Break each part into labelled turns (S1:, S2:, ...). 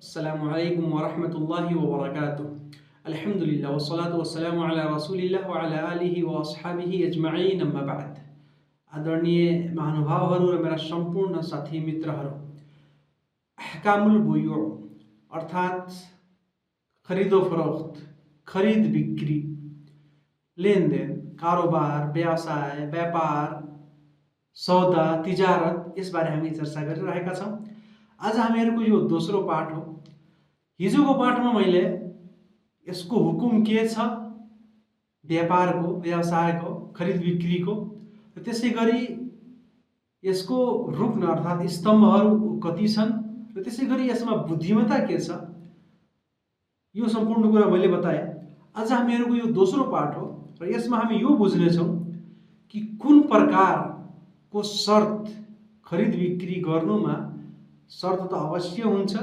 S1: अस्सलामुअलैकुम वरहमतुल्लाहि वबरकातुह। अल्हम्दुलिल्लाह वस्सलातु वस्सलामु अला रसूलिल्लाह व अला आलिहि व अस्हाबिहि अजमईन, अम्मा बाद। आदरणीय महानुभावहरू र मेरा सम्पूर्ण साथी मित्रहरू, अहकामुल बुयू अर्थात् खरीदो फरोख्त, खरीद बिक्री, लेनदेन, कारोबार, व्यवसाय, व्यापार, सौदा, तिजारत, यसबारे हामी चर्चा गरिरहेका छौँ। आज हामीहरूको यो दोस्रो पाठ हो। हिजोको पाठमा मैले यसको हुकुम के छ, व्यापारको, व्यवसायको, खरिद बिक्रीको, र त्यसै गरी यसको रुक्न अर्थात् स्तम्भहरू कति छन्, र त्यसै गरी यसमा बुद्धिमत्ता के छ, यो सम्पूर्ण कुरा मैले बताएँ। आज हामीहरूको यो दोस्रो पाठ हो र यसमा हामी यो बुझ्नेछौँ कि कुन प्रकारको शर्त खरिद बिक्री गर्नुमा शर्त त अवश्य हुन्छ,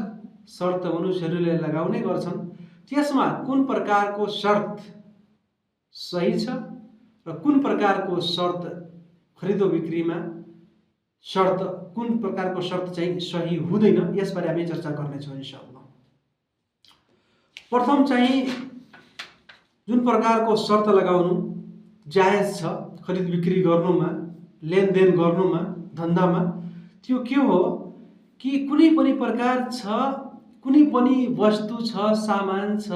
S1: शर्त मनुष्यहरूले लगाउने गर्छन्। त्यसमा कुन प्रकारको शर्त सही छ र कुन प्रकारको शर्त खरिदो बिक्रीमा शर्त कुन प्रकारको शर्त चाहिँ सही हुँदैन, यसबारे हामी चर्चा गर्नेछौँ इन्शाअल्लाह। प्रथम चाहिँ जुन प्रकारको शर्त लगाउनु जायज छ खरिद बिक्री गर्नुमा, लेनदेन गर्नुमा, धन्दामा, त्यो के हो कि कुनै पनि प्रकार छ, कुनै पनि वस्तु छ, सामान छ,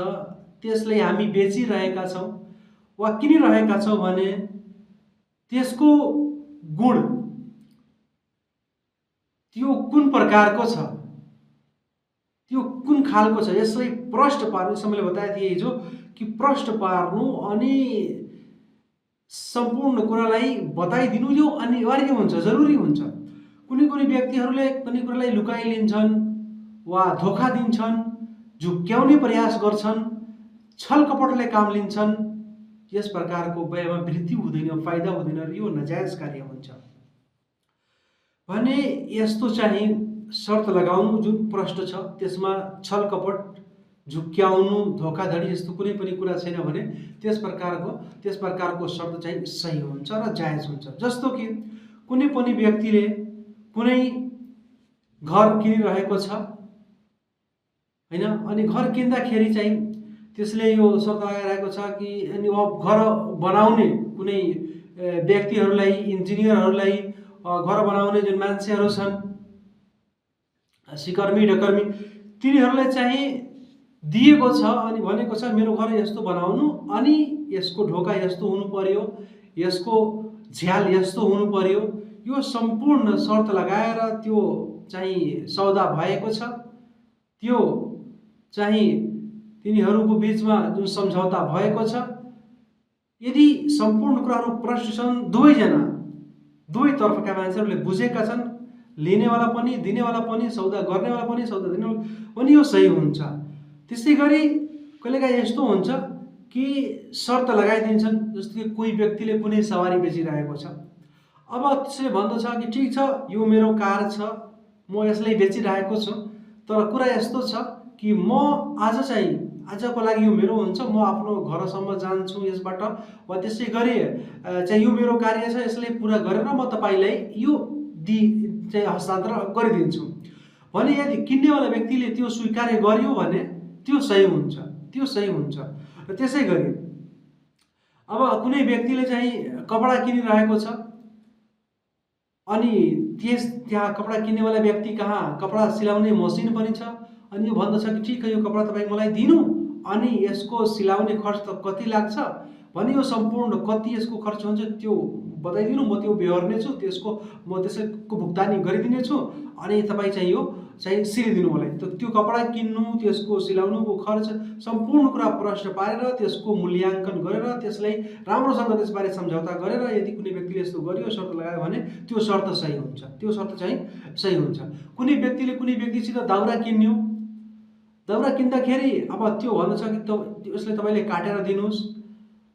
S1: त्यसलाई हामी बेचिरहेका छौँ वा किनिरहेका छौँ भने त्यसको गुण त्यो कुन प्रकारको छ, त्यो कुन खालको छ, यसलाई प्रष्ट पार्नु। मैले बताएको थिएँ हिजो कि प्रष्ट पार्नु अनि सम्पूर्ण कुरालाई बताइदिनु यो अनिवार्य हुन्छ, जरुरी हुन्छ। कुनै कुनै व्यक्तिहरूले कुनै कुरालाई लुकाइलिन्छन् वा धोका दिन्छन्, झुक्क्याउने प्रयास गर्छन्, छल कपटले काम लिन्छन्। यस प्रकारको व्ययमा वृद्धि हुँदैन, फाइदा हुँदैन र यो नजायज कार्य हुन्छ भने यस्तो चाहिँ शर्त लगाउनु जुन प्रष्ट छ, त्यसमा छल कपट, झुक्क्याउनु, धोखाधडी यस्तो कुनै पनि कुरा छैन भने त्यस प्रकारको शर्त चाहिँ सही हुन्छ र जायज हुन्छ। जस्तो कि कुनै पनि व्यक्तिले कुनै घर किनिरहेको छ हैन, अनि घर किन्दाखेरि चाहिँ त्यसले यो शर्त लगाइरहेको छ कि अनि घर बनाउने कुनै व्यक्तिहरूलाई, इन्जिनियरहरूलाई, घर बनाउने जुन मान्छेहरू छन्, सिकर्मी ढकर्मी, तिनीहरूलाई चाहिँ दिएको छ अनि भनेको छ मेरो घर यस्तो बनाउनु, अनि यसको ढोका यस्तो हुनु पर्यो, यसको झ्याल यस्तो हुनु पर्यो, यो सम्पूर्ण शर्त लगाएर त्यो चाहिँ सौदा भएको छ। त्यो चाहिँ तिनीहरूको बीचमा जुन सम्झौता भएको छ, यदि सम्पूर्ण कुराहरू प्रष्ट छन्, दुवै तर्फका मान्छेहरूले बुझेका छन्, लिनेवाला पनि, दिनेवाला पनि, सौदा गर्नेवाला पनि, सौदा दिनेवाला पनि, यो सही हुन्छ। त्यसै गरी कहिलेकाहीँ यस्तो हुन्छ कि शर्त लगाइदिन्छन्। जस्तो कि कोही व्यक्तिले कुनै सवारी बेचिरहेको छ, अब त्यसले भन्दछ कि ठिक छ, यो मेरो कार छ, म यसलाई बेचिरहेको छु, तर कुरा यस्तो छ कि म आजको लागि यो मेरो हुन्छ, म आफ्नो घरसम्म जान्छु यसबाट, वा त्यसै गरी चाहिँ यो मेरो कार्य छ, यसलाई पुरा गरेर म तपाईँलाई यो चाहिँ हस्तान्तरण गरिदिन्छु भने यदि किन्नेवाला व्यक्तिले त्यो स्वीकार्य गर्यो भने त्यो सही हुन्छ। र त्यसै गरी अब कुनै व्यक्तिले चाहिँ कपडा किनिरहेको छ अनि त्यहाँ कपडा किन्नेवाला व्यक्ति कहाँ कपडा सिलाउने मसिन पनि छ, अनि यो भन्दछ कि ठिक है, यो कपडा तपाईँ मलाई दिनु, अनि यसको सिलाउने खर्च त कति लाग्छ भने यो सम्पूर्ण कति यसको खर्च हुन्छ त्यो बताइदिनु, म त्यो बेहोर्नेछु, त्यसको भुक्तानी गरिदिनेछु, अनि तपाईँ चाहिँ यो चाहिँ सिलिदिनु मलाई। त त्यो कपडा किन्नु, त्यसको सिलाउनुको खर्च सम्पूर्ण कुरा प्रश्न पारेर त्यसको मूल्याङ्कन गरेर त्यसलाई राम्रोसँग त्यसबारे सम्झौता गरेर यदि कुनै व्यक्तिले यस्तो गर्यो, शर्त लगायो भने त्यो शर्त सही हुन्छ, त्यो शर्त चाहिँ सही हुन्छ। कुनै व्यक्तिले कुनै व्यक्तिसित दाउरा किन्यो, दाउरा किन्दाखेरि अब त्यो भन्दछ कि यसलाई तपाईँले काटेर दिनुहोस्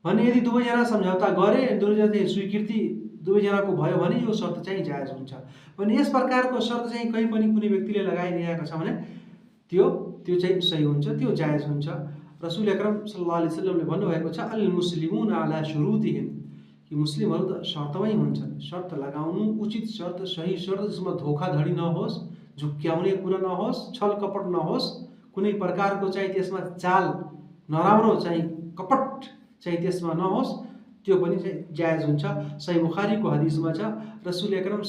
S1: भने यदि दुवैजना सम्झौता गरे, दुवैजना स्वीकृति दुवैजनाको भयो भने यो शर्त चाहिँ जायज हुन्छ। भने यस प्रकारको शर्त चाहिँ कहीँ पनि कुनै व्यक्तिले लगाइदिएको छ भने त्यो चाहिँ सही हुन्छ, त्यो जायज हुन्छ। रसूल अकरम सल्लल्लाहु अलैहि वसल्लमले भन्नुभएको छ अल मुस्लिमुन अला शुरुतिहिम, कि मुस्लिमहरू त शर्तमै हुन्छन्। शर्त लगाउनु, उचित शर्त, सही शर्त, जसमा धोखाधडी नहोस्, झुक्क्याउने कुरा नहोस्, छल कपट नहोस्, कुनै प्रकारको चाहिँ त्यसमा चाल नराम्रो चाहिँ कपट चाहिँ त्यसमा नहोस्, त्यो पनि चाहिँ जायज हुन्छ। सही बुखारीको हदिसमा छ, रसूल अकरम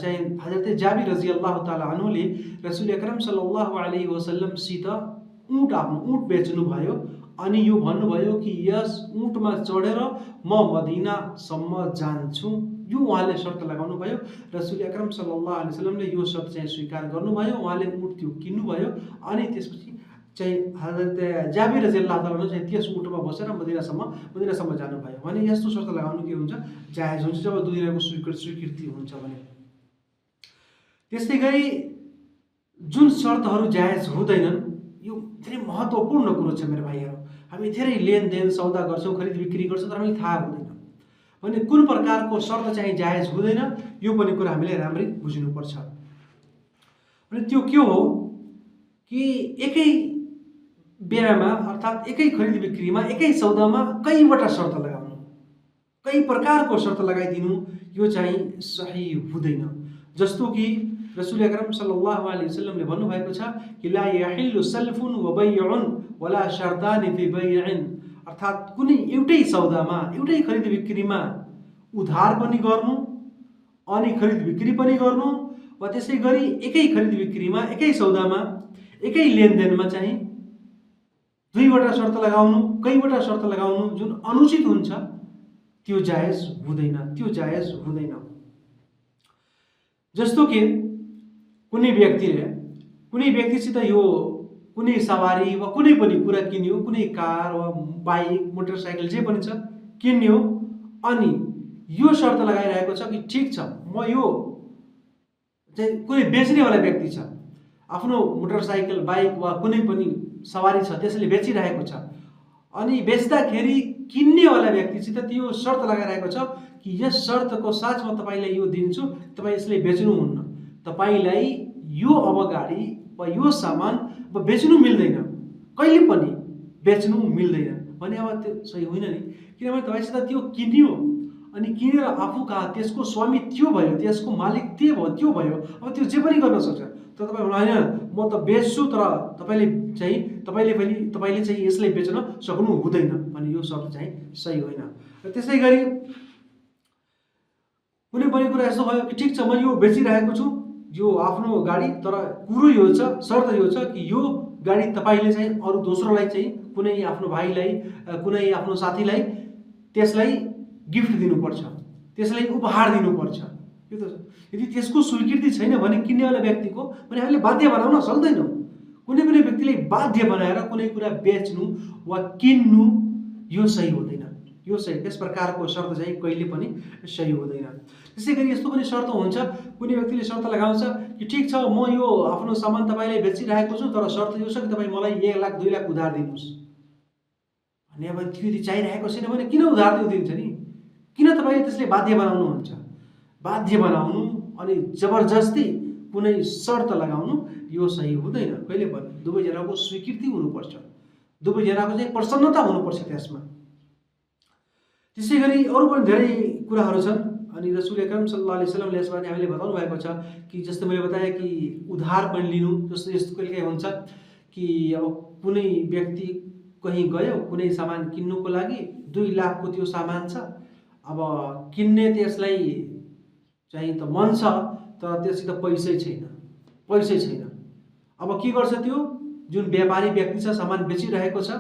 S1: चाहिँ हजरत जाबिर रजियल्लाहु ताला अन्हुले रसूल अकरम सल्लल्लाहु अलैहि वसल्लमसित आफ्नो ऊँट बेच्नु भयो अनि यो भन्नुभयो कि यस ऊँटमा चढेर म मदिनासम्म जान्छु। यो उहाँले शर्त लगाउनु भयो। रसूल अकरम सल्लल्लाहु अलैहि वसल्लमले यो शर्त चाहिँ स्वीकार गर्नुभयो। उहाँले ऊँट त्यो किन्नुभयो अनि त्यसपछि चाहिँ हजरत जाबिर रजियल्लाहु ताला चाहिँ त्यस ऊँटमा बसेर मदिनासम्म जानुभयो भने यस्तो शर्त लगाउनु के हुन्छ, जायज हुन्छ जब दुईजनाको स्वीकृति हुन्छ भने। त्यस्तै गरी जुन शर्तहरू जायज हुँदैनन्, यो धेरै महत्त्वपूर्ण कुरो छ मेरो भाइहरू। हामी धेरै लेनदेन सौदा गर्छौँ, खरिद बिक्री गर्छौँ, तर हामीलाई थाहा हुँदैन भने कुन प्रकारको शर्त चाहिँ जायज हुँदैन, यो पनि कुरा हामीले राम्ररी बुझ्नुपर्छ। अनि त्यो के हो कि एकै बेलामा अर्थात् एकै खरिद बिक्रीमा, एकै सौदामा कईवटा शर्त लगाउनु, कई प्रकारको शर्त लगाइदिनु, यो चाहिँ सही हुँदैन। जस्तो कि रसूल अकरम सल्लल्लाहु अलैहि वसल्लमले भन्नुभएको छ कि ला यहिल्लु सल्फुन व बैउन वला शर्तान फी बैइन, अर्थात् कुनै एउटै सौदामा, एउटै खरिद बिक्रीमा उधार पनि गर्नु अनि खरिद बिक्री पनि गर्नु, वा त्यसै गरी एकै खरिद बिक्रीमा, एकै सौदामा, एकै लेनदेनमा चाहिँ दुईवटा शर्त लगाउनु, कईवटा शर्त लगाउनु जुन अनुचित हुन्छ, त्यो जायज हुँदैन, त्यो जायज हुँदैन। जस्तो कि कुनै व्यक्तिसित यो कुनै सवारी वा कुनै पनि कुरा किन्यो, कुनै कार वा बाइक, मोटरसाइकल जे पनि छ किन्यो अनि यो शर्त लगाइरहेको छ कि ठिक छ, म यो चाहिँ कुनै बेच्नेवाला व्यक्ति छ, आफ्नो मोटरसाइकल, बाइक वा कुनै पनि सवारी छ, त्यसले बेचिरहेको छ अनि बेच्दाखेरि किन्नेवाला व्यक्तिसित त्यो शर्त लगाइरहेको छ कि यस शर्तको साथमा तपाईँलाई यो दिन्छु, तपाईँ यसले बेच्नुहुन्न, तपाईँलाई यो अब गाडी वा यो सामान बेच्नु मिल्दैन, कहिले पनि बेच्नु मिल्दैन भने अब त्यो सही होइन नि। किनभने तपाईँसित त्यो किन्यो अनि किनेर आफू कहाँ त्यसको स्वामी त्यो भयो, त्यसको मालिक त्यो भयो, अब त्यो जे पनि गर्न सक्छ। तर तपाईँ होइन म त बेच्छु, तर तपाईँले चाहिँ यसलाई बेच्न सक्नु हुँदैन भने यो शर्त चाहिँ सही होइन। र त्यसै गरी कुनै पनि कुरा यस्तो भयो कि ठिक छ, म यो बेचिरहेको छु, यो आफ्नो गाडी, तर कुरो यो छ, शर्त यो छ कि यो गाडी तपाईँले चाहिँ अरू दोस्रोलाई चाहिँ, कुनै आफ्नो भाइलाई, कुनै आफ्नो साथीलाई त्यसलाई गिफ्ट दिनुपर्छ, त्यसलाई उपहार दिनुपर्छ। यो त यदि त्यसको स्वीकृति छैन भने किन्नेवाला व्यक्तिको भने हामीले बाध्य बनाउन सक्दैनौँ। कुनै पनि व्यक्तिले बाध्य बनाएर कुनै कुरा बेच्नु वा किन्नु यो सही हुँदैन, यो सही, त्यस प्रकारको शर्त चाहिँ कहिले पनि सही हुँदैन। त्यसै गरी यस्तो पनि शर्त हुन्छ, कुनै व्यक्तिले शर्त लगाउँछ कि ठिक छ, म यो आफ्नो सामान तपाईँले बेचिरहेको छु, तर शर्त यो छ कि तपाईँ मलाई 1 लाख 2 लाख उधार दिनुहोस् भने। अब त्यो यदि चाहिरहेको छैन भने किन उधार त्यो दिन्छ नि? किन तपाईँले त्यसले बाध्य बनाउनुहुन्छ? बाध्य बनाउनु अनि जबरजस्ती कुनै शर्त लगाउनु यो सही हुँदैन कहिले पनि। दुवैजनाको स्वीकृति हुनुपर्छ, दुवैजनाको चाहिँ प्रसन्नता हुनुपर्छ त्यसमा। त्यसै गरी अरू पनि धेरै कुराहरू छन् अनि रसूल अकरम सल्लल्लाहु अलैहि वसल्लमले यसमा हामीले बताउनु भएको छ कि जस्तो मैले बताएँ कि उधार पनि लिनु। जस्तो यस्तो कहिलेकाहीँ हुन्छ कि अब कुनै व्यक्ति कहीँ गयो कुनै सामान किन्नुको लागि, 2 लाखको त्यो सामान छ, अब किन्ने त्यसलाई चाहिँ त मन छ तर त्यससित पैसै छैन। अब के गर्छ, त्यो जुन व्यापारी व्यक्ति छ, सामान बेचिरहेको छ,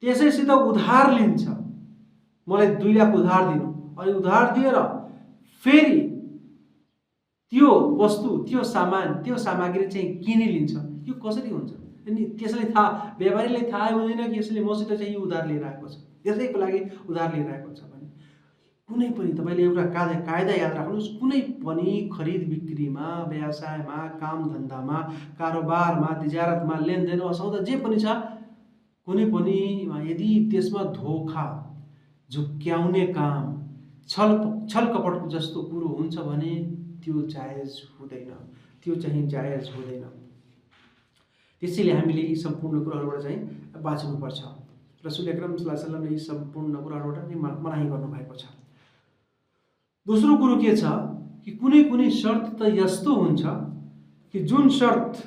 S1: त्यसैसित उधार लिन्छ, मलाई 2 लाख उधार दिनु, अनि उधार दिएर फेरि त्यो वस्तु, त्यो सामान, त्यो सामग्री चाहिँ किनिलिन्छ। यो कसरी हुन्छ? अनि त्यसले थाहा, व्यापारीलाई थाहा हुँदैन कि यसले मसित चाहिँ यो उधार लिएर आएको छ, यसैको लागि उधार लिएर आएको छ भने। कुनै पनि तपाईँले एउटा कायदा याद राख्नुहोस्, कुनै पनि खरिद बिक्रीमा, व्यवसायमा, काम धन्दामा, कारोबारमा, तिजारतमा, लेनदेन वा सौदा जे पनि छ, कुनै पनि यदि त्यसमा धोखा, झुक्क्याउने काम, छल कपट जस्तो कुरो हुन्छ भने त्यो जायज हुँदैन, त्यो चाहिँ जायज हुँदैन। त्यसैले हामीले यी सम्पूर्ण कुराहरूबाट चाहिँ बाँच्नुपर्छ। रसूल अकरम सल्लल्लाहु अलैहि वसल्लमले यी सम्पूर्ण कुराहरूबाट नै मनाही गर्नुभएको छ। दोस्रो कुरो के छ कि कुनै कुनै शर्त त यस्तो हुन्छ कि जुन शर्त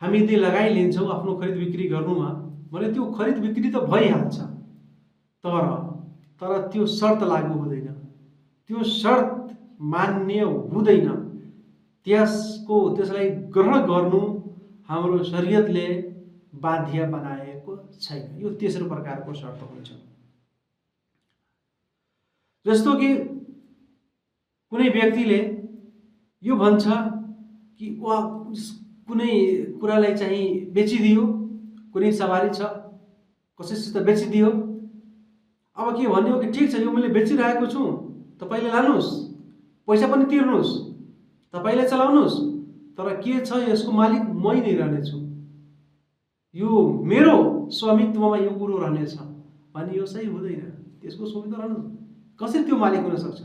S1: हामी यदि लगाइलिन्छौँ आफ्नो खरिद बिक्री गर्नुमा भने त्यो खरिद बिक्री त भइहाल्छ, तर त्यो शर्त लागू हुँदैन, त्यो शर्त मान्य हुँदैन, त्यसलाई ग्रहण गर्नु हाम्रो शरीयतले बाध्य बनाएको छैन। यो तेस्रो प्रकारको शर्त हुन्छ। जस्तो कि कुनै व्यक्तिले यो भन्छ कि वा कुनै कुरालाई चाहिँ बेचिदियो, कुनै सवारी छ कसैसित बेचिदियो, अब के भन्ने हो कि ठिक छ यो मैले बेचिरहेको छु, तपाईले लानुहोस्, पैसा पनि तिर्नुहोस्, तपाईले चलाउनुहोस्, तर के छ यसको मालिक मै नै रहनेछु, यो मेरो स्वामित्वमा यो कुरो रहनेछ भने यो सही हुँदैन। त्यसको स्वामित्व रहनु कसरी त्यो मालिक हुन सक्छ?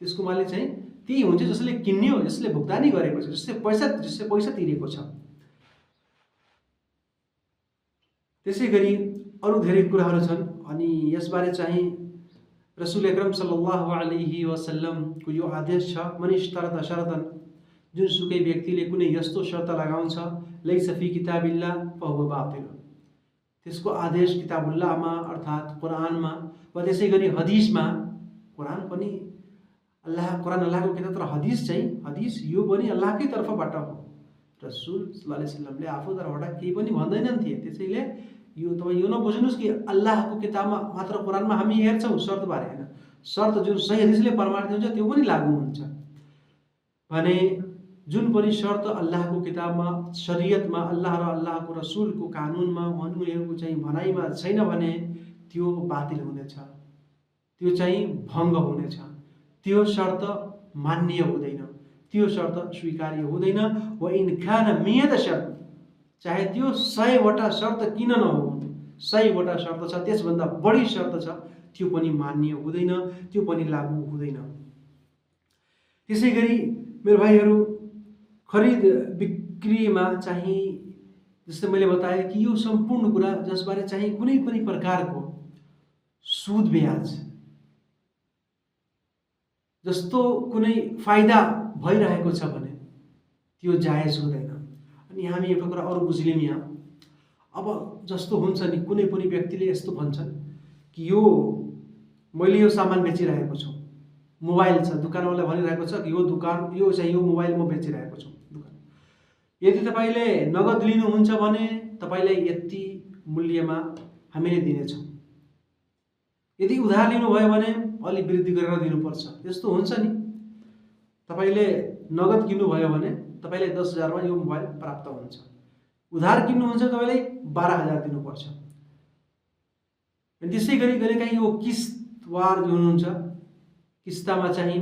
S1: त्यसको मालिक चाहिँ त्यही हुन्छ जसले किन्यो, जसले भुक्तानी गरेको छ, जसले पैसा तिरेको छ। त्यसै गरी अरू धेरै कुराहरू छन् अनि यसबारे चाहिँ रसूल अकरम सल्लल्लाहु अलैहि वसल्लमको यो आदेश छ, मनिश्तरत शरतन, जुनसुकै व्यक्तिले कुनै यस्तो शर्त लगाउँछ लैस फी किताबिल्लाह फहुव बातिल, त्यसको आदेश किताबुल्लाहमा अर्थात् कुरानमा वा त्यसै गरी हदिसमा, कुरान पनि कुरान अल्लाहको किताब, तर हदिस यो पनि अल्लाहकै तर्फबाट हो। रसूल सल्लल्लाहु अलैहि वसल्लमले आफू तर्फबाट केही पनि भन्दैनन् थिए। त्यसैले यो तपाईँ यो नबुझ्नुहोस् कि अल्लाहको किताबमा मात्र कुरानमा हामी हेर्छौँ शर्तबारे, हैन, शर्त जुन सही हदिसले प्रमाणित हुन्छ त्यो पनि लागू हुन्छ भने जुन पनि शर्त अल्लाहको किताबमा, शरीयतमा, अल्लाह र अल्लाहको रसूलको कानुनमा, उनीहरूको चाहिँ भनाइमा छैन भने त्यो बातिल हुनेछ, त्यो चाहिँ भङ्ग हुनेछ, त्यो शर्त मान्य हुँदैन, त्यो शर्त स्वीकार्य हुँदैन। व इन कान मियत शर्त, चाहे त्यो 100वटा शर्त किन नहो, 100वटा शर्त छ, त्यसभन्दा बढी शर्त छ, त्यो पनि मान्य हुँदैन, त्यो पनि लागू हुँदैन। त्यसै गरी मेरो भाइहरू, खरिद बिक्रीमा चाहिँ जस्तै मैले बताएँ कि यो सम्पूर्ण कुरा जसबारे चाहिँ कुनै पनि प्रकारको सुद ब्याज जस्तो कुनै फाइदा भइरहेको छ भने त्यो जायज हुँदैन। अनि हामी एउटा कुरा अरू बुझ्यौँ यहाँ, अब जस्तो हुन्छ नि कुनै पनि व्यक्तिले यस्तो भन्छन् कि यो मैले यो सामान बेचिरहेको छु, मोबाइल छ, दुकानवाला भनिरहेको छ कि यो मोबाइल म बेचिरहेको छु दुकान, यदि तपाईले नगद लिनुहुन्छ भने तपाईलाई यति मूल्यमा हामीले दिनेछौँ, यदि उधार लिनुभयो भने अलि वृद्धि गरेर दिनुपर्छ। यस्तो हुन्छ नि, तपाईले नगद किन्नुभयो भने तपाईलाई 10,000 मा यो मोबाइल प्राप्त हुन्छ, उधार किन्नुहुन्छ तपाईलाई 12,000 दिनुपर्छ। अनि त्यसै गरी कहिलेकाहीँ यो किस्तवार जो हुनुहुन्छ, किस्तामा चाहिँ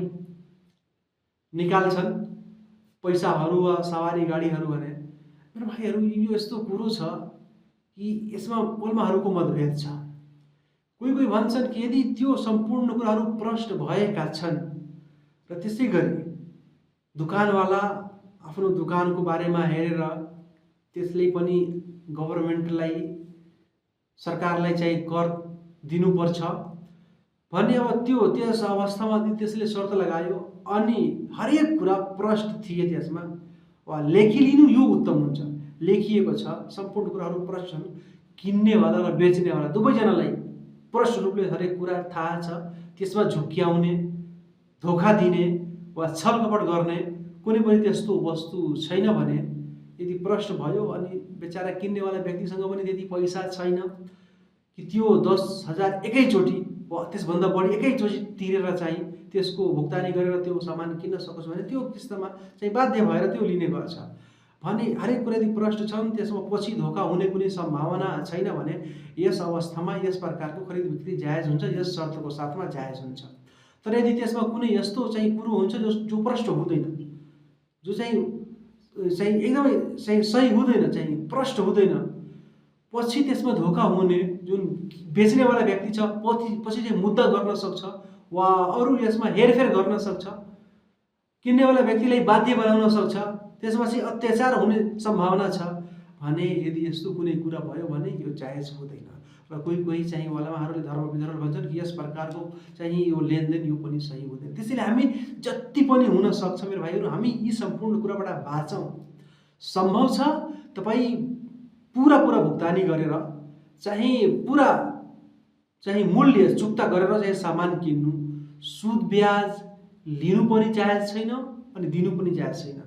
S1: निकाल्छन् पैसाहरू वा सवारी गाडीहरू भने मेरो भाइहरू यो यस्तो कुरो छ कि यसमा उलमाहरूको मतभेद छ। कोही भन्छन् कि यदि त्यो सम्पूर्ण कुराहरू प्रष्ट भएका छन् र त्यसै गरी दुकानवाला आफ्नो दुकानको बारेमा हेरेर त्यसले पनि गभर्नमेन्टलाई, सरकारलाई चाहिँ कर दिनुपर्छ भने अब त्यस अवस्थामा त्यसले शर्त लगायो अनि हरेक कुरा प्रष्ट थिए त्यसमा वा लेखिलिनु यो उत्तम हुन्छ। लेखिएको छ, सम्पूर्ण कुराहरू प्रष्ट छन्, किन्नेवाला र बेच्नेवाला दुवैजनालाई प्रष्ट रूपले हरेक कुरा थाहा छ, त्यसमा झुक्क्याउने, धोका दिने वा छलकपट गर्ने कुनै पनि त्यस्तो वस्तु छैन भने यदि प्रष्ट भयो अनि बेचारा किन्नेवाला व्यक्तिसँग पनि त्यति पैसा छैन कि त्यो 10,000 एकैचोटि वा त्यसभन्दा बढी एकैचोटि तिरेर चाहिँ त्यसको भुक्तानी गरेर त्यो सामान किन्न सकोस् भने त्यो किस्तामा चाहिँ बाध्य भएर त्यो लिने गर्छ भने हरेक कुरा यदि प्रष्ट छन्, त्यसमा पछि धोका हुने कुनै सम्भावना छैन भने यस अवस्थामा यस प्रकारको खरिद बिक्री जायज हुन्छ, यस शर्तको साथमा जायज हुन्छ। तर यदि त्यसमा कुनै यस्तो चाहिँ कुरो हुन्छ जो प्रष्ट हुँदैन, जो चाहिँ एकदमै सही हुँदैन, चाहिँ प्रष्ट हुँदैन, पछि त्यसमा धोका हुने जुन बेच्नेवाला व्यक्ति छ पछि चाहिँ मुद्दा गर्न सक्छ वा अरू यसमा हेरफेर गर्न सक्छ, किन्नेवाला व्यक्तिलाई बाध्य बनाउन सक्छ, त्यसमा चाहिँ अत्याचार हुने सम्भावना छ भने यदि यस्तो कुनै कुरा भयो भने यो जायज हुँदैन। र कोही चाहिँ उहाँहरूले धर्म विधर्म भन्छन् कि यस प्रकारको चाहिँ यो लेनदेन यो पनि सही हुँदैन। त्यसैले हामी जति पनि हुन सक्छ मेरो भाइहरू, हामी यी सम्पूर्ण कुराबाट बाँचौँ। सम्भव छ तपाईँ पुरा भुक्तानी गरेर चाहिँ पुरा चाहिँ मूल्य चुक्ता गरेर चाहिँ सामान किन्नु, सुद ब्याज लिनु पनि जायज छैन अनि दिनु पनि जायज छैन।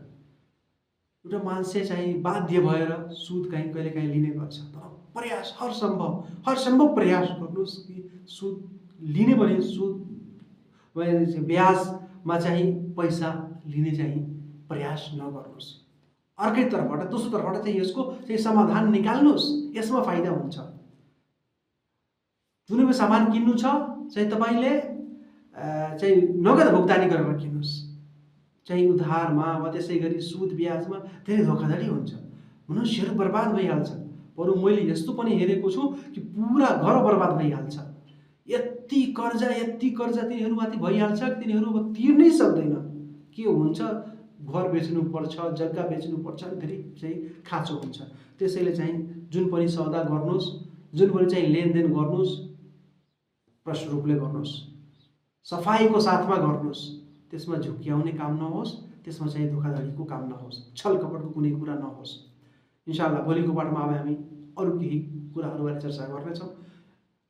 S1: एउटा मान्छे चाहिँ बाध्य भएर सुद कहिलेकाहीँ लिने गर्छ, तर प्रयास हर सम्भव प्रयास गर्नुहोस् कि सुद लिने भने सुद ब्याजमा चाहिँ पैसा लिने चाहिँ प्रयास नगर्नुहोस्। अर्कै तर्फबाट दोस्रो तर्फबाट चाहिँ यसको चाहिँ समाधान निकाल्नुहोस्, यसमा फाइदा हुन्छ। जुनै सामान किन्नु छ चाहिँ तपाईँले चाहिँ नगद भुक्तानी गरेर किन्नुहोस्, चाहिँ उधारमा वा त्यसै गरी सुद ब्याजमा धेरै धोखाधडी हुन्छ, मनुष्यहरू बर्बाद भइहाल्छन्। बरु मैले यस्तो पनि हेरेको छु कि पुरा घर बर्बाद भइहाल्छ, यति कर्जा तिनीहरूमाथि भइहाल्छ कि तिनीहरू अब तिर्नै सक्दैन। के हुन्छ, घर बेच्नुपर्छ, जग्गा बेच्नुपर्छ, धेरै चाहिँ खाँचो हुन्छ। त्यसैले चाहिँ जुन पनि सौदा गर्नुहोस्, जुन पनि चाहिँ लेनदेन गर्नुहोस्, प्रष्ट रूपले गर्नुहोस्, सफाइको साथमा गर्नुहोस्। त्यसमा झुक्क्याउने काम नहोस्, त्यसमा चाहिँ धोखाधडीको काम नहोस्, छल कपटको कुनै कुरा नहोस्। इन्शाअल्लाह भोलिको पाठमा अब हामी अरू केही कुराहरूबारे चर्चा गर्नेछौँ।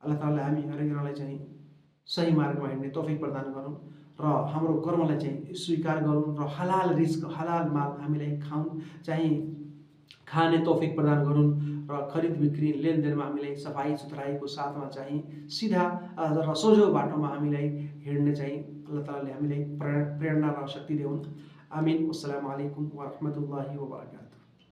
S1: अल्लाह ताआलाले हामी हरेकजनालाई चाहिँ सही मार्गमा हिँड्ने तौफिक प्रदान गरौँ र हाम्रो कर्मलाई चाहिँ स्वीकार गरौँ र हलाल रिस्क हलाल माल हामीलाई खाने तौफिक प्रदान गरून् र खरिद बिक्री लेनदेनमा हामीलाई सफाई सुथराईको साथमा चाहिँ सिधा र सोझो बाटोमा हामीलाई हिँड्ने चाहिँ अल्लाह ताआलाले हामीलाई प्रेरणा र शक्ति देऊन्। आमीन। अस्सलामु अलैकुम व रहमतुल्लाहि व बरकातुहू।